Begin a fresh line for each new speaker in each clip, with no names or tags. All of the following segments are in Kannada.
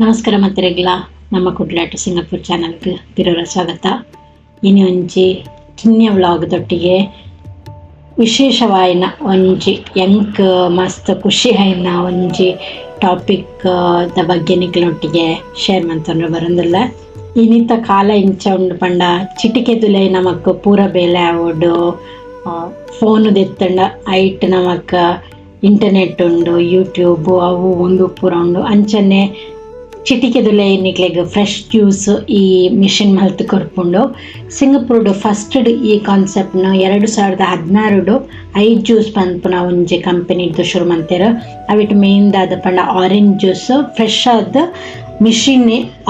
ನಮಸ್ಕಾರ ಮತ್ತರೆಗ್ಲ ನಮ್ಮ ಕುಡ್ಲಾಟ ಸಿಂಗಾಪುರ್ ಚಾನಲ್ಗೆ ತಿರೋರ ಸ್ವಾಗತ. ಇನಿ ಒಂಜಿ ಕಿನ್ಯ ವ್ಲಾಗ್ದೊಟ್ಟಿಗೆ ವಿಶೇಷವಾಯಿನ ಒಂಜಿ ಎಂಕ್ ಮಸ್ತ್ ಖುಷಿ ಆಯಿನ ಒಂಜಿ ಟಾಪಿಕ್ ದ ಬಗ್ಗೆ ನಿಕ್ಲೊಟ್ಟಿಗೆ ಶೇರ್ ಮಂತಂದ್ರೆ ಬರೋದಿಲ್ಲ. ಇನ್ನಿತ ಕಾಲ ಇಂಚ ಉಂಡು ಪಂಡ ಚಿಟಿಕೆದುಲೆ ನಮಕ್ ಪೂರ ಬೇಲೆ ಆವೋಡು ಫೋನ್ ದೆತ್ತಂಡ ಐಟ್ ನಮಕ್ ಇಂಟರ್ನೆಟ್ ಉಂಡು, ಯೂಟ್ಯೂಬ್ ಅವು ಒಂದು ಪೂರ ಉಂಡು. ಅಂಚನೆ ಚಿಟಿಕೆದುಲೆ ನಿಕ್ಲೆಗ್ ಫ್ರೆಶ್ ಜ್ಯೂಸ್ ಈ ಮಿಷಿನ್ ಮಲ್ತ್ ಕೊರ್ಪುಂಡು. ಸಿಂಗಪುರ್ಡು ಫಸ್ಟ್ ಈ ಕಾನ್ಸೆಪ್ಟ್ನ 2016 ಐದ್ ಜ್ಯೂಸ್ ಪನ್ಪುನ ಒಂಜಿ ಕಂಪನಿದು ಶುರು ಮಂತೆರ್. ಅವಿಟ್ ಮೇನ್ ದಾದ ಪಂಡ ಆರೆಂಜ್ ಜ್ಯೂಸ್ ಫ್ರೆಶ್ ಆದ ಮಿಷಿನ್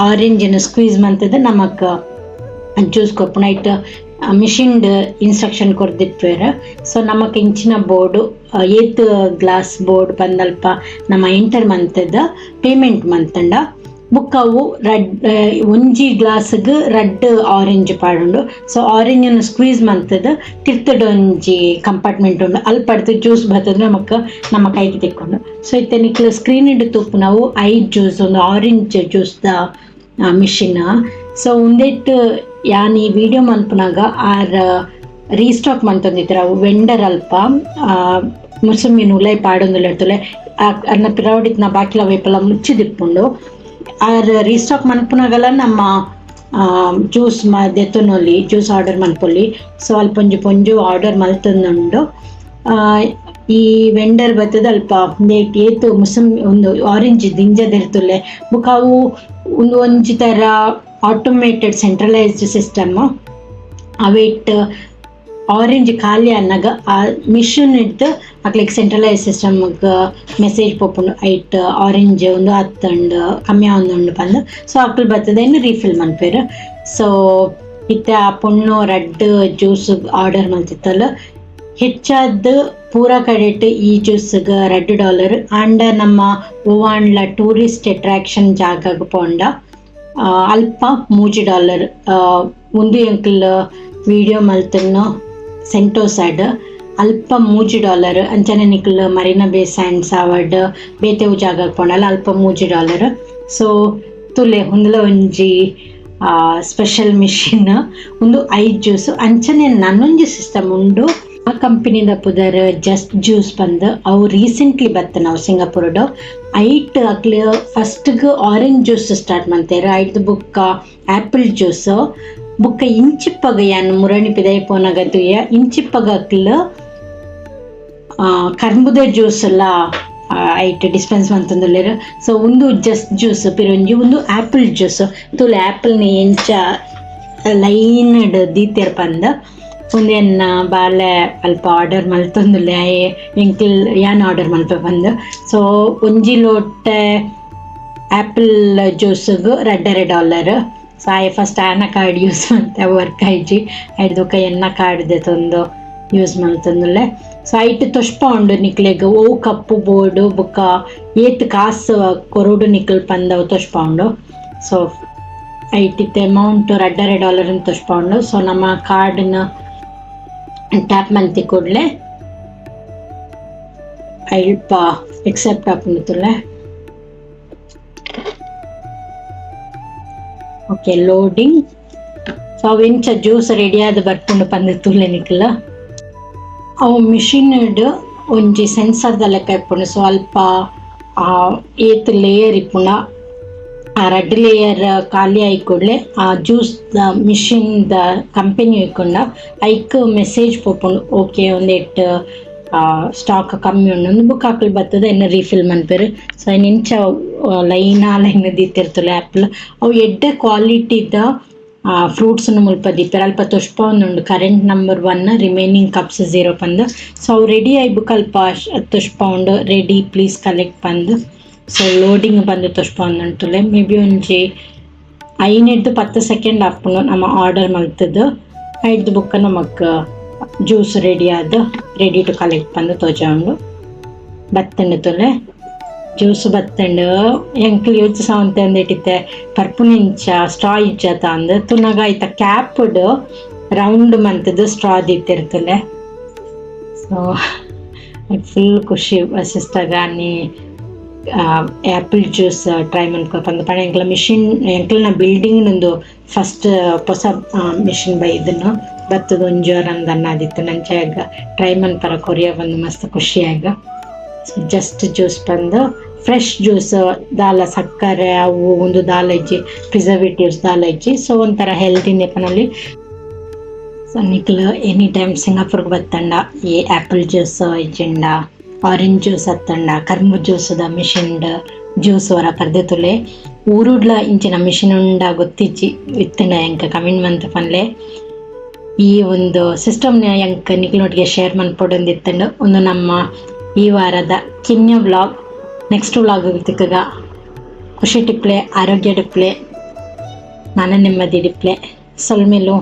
ಆರೆಂಜಿನ ಸ್ಕ್ವೀಸ್ ಮಂತದ ನಮಕ್ ಜ್ಯೂಸ್ ಕೊರ್ಪುನ. ಐಟ್ ಮಿಷಿನ್ಡ್ ಇನ್ಸ್ಟ್ರಕ್ಷನ್ ಕೊರ್ದಿಪ್ಪೇರ್. ಸೊ ನಮಕ್ ಇಂಚಿನ ಬೋರ್ಡು ಏತ್ ಗ್ಲಾಸ್ ಬೋರ್ಡ್ ಬಂದಲ್ಪ ನಮ್ಮ ಎಂಟರ್ ಮಂತದ ಪೇಮೆಂಟ್ ಮಂತಂಡ ಬುಕ್ ಅವು ಒಂಜಿ ಗ್ಲಾಸ್ಗ್ ರಡ್ ಆರೆಂಜ್ ಪಾಡುಂಡು. ಸೊ ಆರೆಂಜ್ ಸ್ಕ್ವೀಸ್ ಮಂತದ ತಿರ್ತಡ್ ಒಂಜಿ ಕಂಪಾರ್ಟ್ಮೆಂಟ್ ಉಂಡು, ಅಲ್ಲಿ ಪಡ್ದು ಜ್ಯೂಸ್ ಬರ್ತದ ನಮಕ್ ನಮ್ಮ ಕೈಗೆ ತೆಕ್ಕೊಂಡು. ಸೊ ಇತ್ತೆ ನಿಕ್ಲು ಸ್ಕ್ರೀನ್ ಇಡ್ ತುಪ್ಪು ನಾವು ಐದ್ ಜ್ಯೂಸ್ ಒಂದು ಆರೆಂಜ್ ಜ್ಯೂಸ್ ದ ಮಿಷಿನ್. ಸೊ ಉಂದೆಟ್ ಯಾನ್ ಈ ವಿಡಿಯೋ ಮನ್ಪುನಾಗ ಆರ್ ರೀಸ್ಟಾಕ್ ಮಂತೊಂದಿತ್ತರ ಅವು ವೆಂಡರ್ ಅಲ್ಪ ಮುಸುಮಿನ ಉಲೈ ಪಾಡೊಂದುಲ್ಲ ಇರ್ತಲೆ ಅನ್ನ ಪಿರಾವಡಿತ್ ನಾ ಬಾಕಿಲ ವೇಪೆಲ್ಲ ಮುಚ್ಚಿದಿಪ್ಪುಂಡು. ಆರ್ ರೀಸ್ಟಾಕ್ ಮನ್ಪುನಾಗಲ್ಲ ನಮ್ಮ ಜ್ಯೂಸ್ ದೆತ್ತೊನೊಲಿ ಜ್ಯೂಸ್ ಆರ್ಡರ್ ಮನ್ಪೊಲಿ. ಸೊ ಅಲ್ಪ ಪೊಂಜು ಆರ್ಡರ್ ಮಲ್ತೊಂದುಂಡು. ಈ ವೆಂಡರ್ ಬತ್ತದ ಅಲ್ಪ ಏತು ಮುಸುಮ್ ಒಂದು ಆರೆಂಜ್ ದಿಂಜದಿರ್ತುಲೆ ಬುಕ್ ಅವು ಒಂಜಿ ಥರ automated centralised system. Await orange ಖಾಲಿ ಅನ್ನಗ ಆ ಮಿಷಿನ್ ಇಡ್ದು ಅಕ್ಲಿಗೆ ಸೆಂಟ್ರಲೈಸ್ ಸಿಸ್ಟಮ್ಗೆ ಮೆಸೇಜ್ ಪೋಪುಂಡು ಐಟ್ ಆರೆಂಜ್ ಒಂದು ಹತ್ತಂಡು ಕಮ್ಮಿ ಆವೊಂದುಂಡು ಪಂದು. ಸೊ ಅಕ್ಲು ಬರ್ತದೇನು ರೀಫಿಲ್ ಮನ್ಪೇರು. ಸೊ ಇತ್ತೆ ಆ ಪೊಣ್ಣು ರಡ್ ಜ್ಯೂಸ್ ಆರ್ಡರ್ ಮಲ್ತಿತ್ತಲ್ಲ ಹೆಚ್ಚಾದ ಪೂರ ಕಡೆಟ್ ಈ ಜ್ಯೂಸ್ಗೆ $2 ಆಂಡ ನಮ್ಮ ಓವಾಂಡ್ಲ ಟೂರಿಸ್ಟ್ ಅಟ್ರಾಕ್ಷನ್ ಜಾಗಗ್ ಪೋಂಡ ಅಲ್ಪ $3 ಒಂದು ಎಂಕ್ಲ್ ವಿಡಿಯೋ ಮಲ್ತನ್ನು ಸೆಂಟೋಸೈಡ್ ಅಲ್ಪ $3 ಅಂಚನೆ ನಿಕ್ಲ್ ಮರೀನಾ ಬೇ ಸ್ಯಾಂಡ್ಸ್ ಆವಡ್ ಬೇತೆವು ಜಾಗಕ್ಕೆ ಪೋಂಡಲ್ಲ ಅಲ್ಪ $3. ಸೊ ತುಲೆ ಒಂದಲ ಒಂಜಿ ಸ್ಪೆಷಲ್ ಮಿಷಿನ್ ಒಂದು ಐದ್ ಜ್ಯೂಸ್ ಅಂಚನೆ ನನ್ನೊಂಜಿ ಸಿಸ್ಟಮ್ ಉಂಡು. ಆ ಕಂಪನಿದ ಪುದರ್ ಜಸ್ಟ್ ಜ್ಯೂಸ್ ಬಂದು ಅವು ರೀಸೆಂಟ್ಲಿ ಬತ್ತ ನಾವು ಸಿಂಗಾಪುರ್ಡು ಐಟ್ ಅಕ್ಲಿ ಫಸ್ಟ್ಗ್ ಆರೆಂಜ್ ಜ್ಯೂಸ್ ಸ್ಟಾರ್ಟ್ ಮಾಡ್ತೇರ. ಐಟ್ ಬುಕ್ಕ ಆ್ಯಪಲ್ ಜ್ಯೂಸ್ ಬುಕ್ಕ ಇಂಚಿಪ್ಪಗ ಯಾನ್ ಮುರಣಿ ಪಿದೈ ಪೋನಾಗದು ಇಂಚಿಪ್ಪಗ ಅಕ್ಲ್ ಕರ್ಬುದ ಜ್ಯೂಸ್ ಎಲ್ಲ ಐಟ್ ಡಿಸ್ಪೆನ್ಸ್ ಮಂತಂದುಲ್ಲೇರು. ಸೊ ಒಂದು ಜಸ್ಟ್ ಜ್ಯೂಸ್ ಪಿರೊಂಜಿ ಒಂದು ಆ್ಯಪಲ್ ಜ್ಯೂಸ್ ತುಲೆ ಆ್ಯಪಲ್ನ ಎಂಚ ಲೈನ್ಡ್ ದೀತೆರ್ ಪಂದ ಒಂದೇನ ಬಾಲೆ ಅಲ್ಪ ಆರ್ಡರ್ ಮಲ್ತೊಂದುಲ್ಲೆ ಎಂಕ್ಲ್ ಯಾನ್ ಆರ್ಡರ್ ಮಲ್ಪ ಬಂದು. ಸೊ ಒಂಜಿ ಲೋಟೆ ಆ್ಯಪಲ್ ಜ್ಯೂಸ್ಗೆ $2. ಸೊ ಆಯ್ ಫಸ್ಟ್ ಆನ ಕಾರ್ಡ್ ಯೂಸ್ ಮಾಡ್ತೆ ವರ್ಕ್ ಆಯ್ಜಿ ಐಡ್ದುಕ ಎನ್ನ ಕಾರ್ಡ್ ದೆತೊಂದು ಯೂಸ್ ಮಲ್ತೊಂದುಲ್ಲೆ. ಸೊ ಐಟ್ ತೊಷ್ಪ ಉಂಡು ನಿಕ್ಲೆಗ್ ಓ ಕಪ್ಪು ಬೋರ್ಡು ಬುಕ್ಕ ಏತ್ ಕಾಸು ಕೊರೋಡು ನಿಕ್ಲ್ ಪಂದವು ತೊಷ್ಪ ಉಂಡು. ಸೊ ಐಟ್ ಇತ್ತೆ ಅಮೌಂಟ್ $2 ತೊಷ್ಪ ಉಂಡು. ಸೊ ನಮ್ಮ ಕಾರ್ಡ್ನ ಟ್ಯಾಪ್ ಮಂತಿ ಕೂಡಲೇ ಅಲ್ಪ ಎಕ್ಸೆಪ್ಟ್ ಹಾಕೊಂಡಿತ್ತುಲೆ. Okay loading. ಸೊ ಅವು ಇಂಚ ಜ್ಯೂಸ್ ರೆಡಿ ಆದ ಬರ್ಕೊಂಡು ಬಂದಿತ್ತುಲೆ ನಿಕ್ಲ ಅವು ಮಿಷಿನ್ ಒಂಜಿ ಸೆನ್ಸರ್ದ ಲೆಕ್ಕ ಇಪ್ಪುಂಡು. ಸೊ ಅಲ್ಪ ಏತ್ ಲೇಯರ್ ಇಪ್ಪುಂಡ ಆ ರೆಡ್ ಲೇಯರ್ ಖಾಲಿ ಆಯ್ಕೊಡ್ಲೆ ಆ ಜ್ಯೂಸ್ ದ ಮಿಷಿನ್ ದ ಕಂಪನಿ ಇಕ್ಕೊಂಡ ಐಕ್ ಮೆಸೇಜ್ ಪೋಪುಂಡು ಓಕೆ ಒಂದೆಟ್ ಸ್ಟಾಕ್ ಕಮ್ಮಿ ಉಂಡು ಒಂದು ಬುಕ್ ಹಾಕಲ್ ಬರ್ತದೆ ಇನ್ನು ರೀಫಿಲ್ ಮನ್ಪೇರು. ಸೊ ಇಂಚ ಲೈನ್ ದೀತಿರ್ತಲೆ ಆ್ಯಪಲ್ ಅವು ಎಡ್ಡೆ ಕ್ವಾಲಿಟಿದ ಫ್ರೂಟ್ಸನ್ನು ಮುಲ್ಪ ದೀಪೇರು ಅಲ್ಪ ತೊಷ್ಪ ಒಂದುಂಡು ಕರೆಂಟ್ ನಂಬರ್ 1 ರಿಮೈನಿಂಗ್ ಕಪ್ಸ್ 0 ಪಂದು. ಸೊ ಅವು ರೆಡಿ ಆಯ್ ಬುಕ್ ಅಲ್ಪ ತೊಷ್ಪ ಉಂಡು ರೆಡಿ ಪ್ಲೀಸ್ ಕಲೆಕ್ಟ್ ಪಂದು. ಸೊ ಲೋಡಿಂಗ್ ಬಂದು ತೊಷ್ಪ ಒಂದುಂಟುಲೆ ಮೇ ಬಿ ಒಂಜಿ 5-10 ಸೆಕೆಂಡ್ ಹಾಪುಂಡು ನಮ್ಮ ಆರ್ಡರ್ ಮಲ್ತದ್ದು ಐದು ಬುಕ್ಕ ನಮಕ್ ಜ್ಯೂಸ್ ರೆಡಿ ಟು ಕಲೆಕ್ಟ್ ಬಂದು ತೋಜ ಉಂಡು ಬತ್ತಂಡು ತುಲೆ ಜ್ಯೂಸ್ ಬತ್ತಂಡು ಎಂಕ್ಲು ಯೂಸ್ ಸಾವಂತೆ ಅಂದಿಟ್ಟಿತ್ತೆ ಪರ್ಪುನ ಇಂಚ ಸ್ಟ್ರಾ ಇಜ್ಜತ ಅಂದು ತುನಗ ಐತ ಕ್ಯಾಪ್ಡ್ ರೌಂಡ್ ಮಂತದ್ದು ಸ್ಟ್ರಾ ದಿತ್ತಿರ್ತಲೆ. ಸೊ ಫುಲ್ ಖುಷಿ ಸಿಸ್ಟರ್ ಗಾನಿ ಆ್ಯಪಲ್ ಜ್ಯೂಸ್ ಟ್ರೈ ಮಾಡ್ಕೊಪಂದು ಪಂಡ ಎಂಕ್ಲ ಮಿಷಿನ್ ಎಂಕ್ಲನ ಬಿಲ್ಡಿಂಗ್ನೊಂದು ಫಸ್ಟ್ ಹೊಸ ಮಿಷಿನ್ ಇದನ್ನು ಬತ್ತದ ಒಂಜೋರ ಅಂದನ್ನಾದಿತ್ತು ನಂಚಾಗ ಟ್ರೈ ಮನ್ಪರ ಕೊರಿಯ ಬಂದು ಮಸ್ತ್ ಖುಷಿಯಾಗ. ಸೊ ಜಸ್ಟ್ ಜ್ಯೂಸ್ ಬಂದು ಫ್ರೆಶ್ ಜ್ಯೂಸ್ ದಾಲ ಸಕ್ಕರೆ ಅವು ಒಂದು ದಾಲ ಇಜ್ಜಿ ಪ್ರಿಸರ್ವೇಟಿವ್ಸ್ ದಾಲ ಇಜ್ಜಿ ಸೊ ಒಂಥರ ಹೆಲ್ತಿ ನೆಪನಲ್ಲಿ. ಸೊ ನಿಕ್ಲು ಎನಿ ಟೈಮ್ ಸಿಂಗಾಪುರ್ಗೆ ಬತ್ತಂಡ ಈ ಆ್ಯಪಲ್ ಜ್ಯೂಸ್ ಇಜ್ಜಿಂಡ, ಆರೆಂಜ್ ಜ್ಯೂಸ್ ಹತ್ತಂಡ, ಕರ್ಮು ಜ್ಯೂಸ್ದ ಮಿಷಿನ್ ಜ್ಯೂಸ್ ವರ ಪರ್ದೆತುಲೆ ಊರುಡ್ಲ ಇಂಚಿನ ಮಿಷಿನ್ ಉಂಡ ಗೊತ್ತಿಜ್ಜಿ ವಿತ್ತಂಡ ಎಂಕ ಕಮೆಂಟ್ ಮಂತ್ ಪನ್ಲೆ ಈ ಒಂದು ಸಿಸ್ಟಮ್ನ ಎಂಕ ನಿಕ್ಲೊಟ್ಟಿಗೆ ಶೇರ್ ಮನ್ಪೊಡೊಂದಿತ್ತಂಡು. ಒಂದು ನಮ್ಮ ಈ ವಾರದ ಕಿನ್ಯ ವ್ಲಾಗ್ ನೆಕ್ಸ್ಟ್ ವ್ಲಾಗ್ ತಿಕ್ಕಗ ಖುಷಿ ಟಿಪ್ಲೆ, ಆರೋಗ್ಯ ಟಿಪ್ಲೆ, ಮನ ನೆಮ್ಮದಿ ಟಿಪ್ಲೆ ಸೊಲ್ಮೇಲು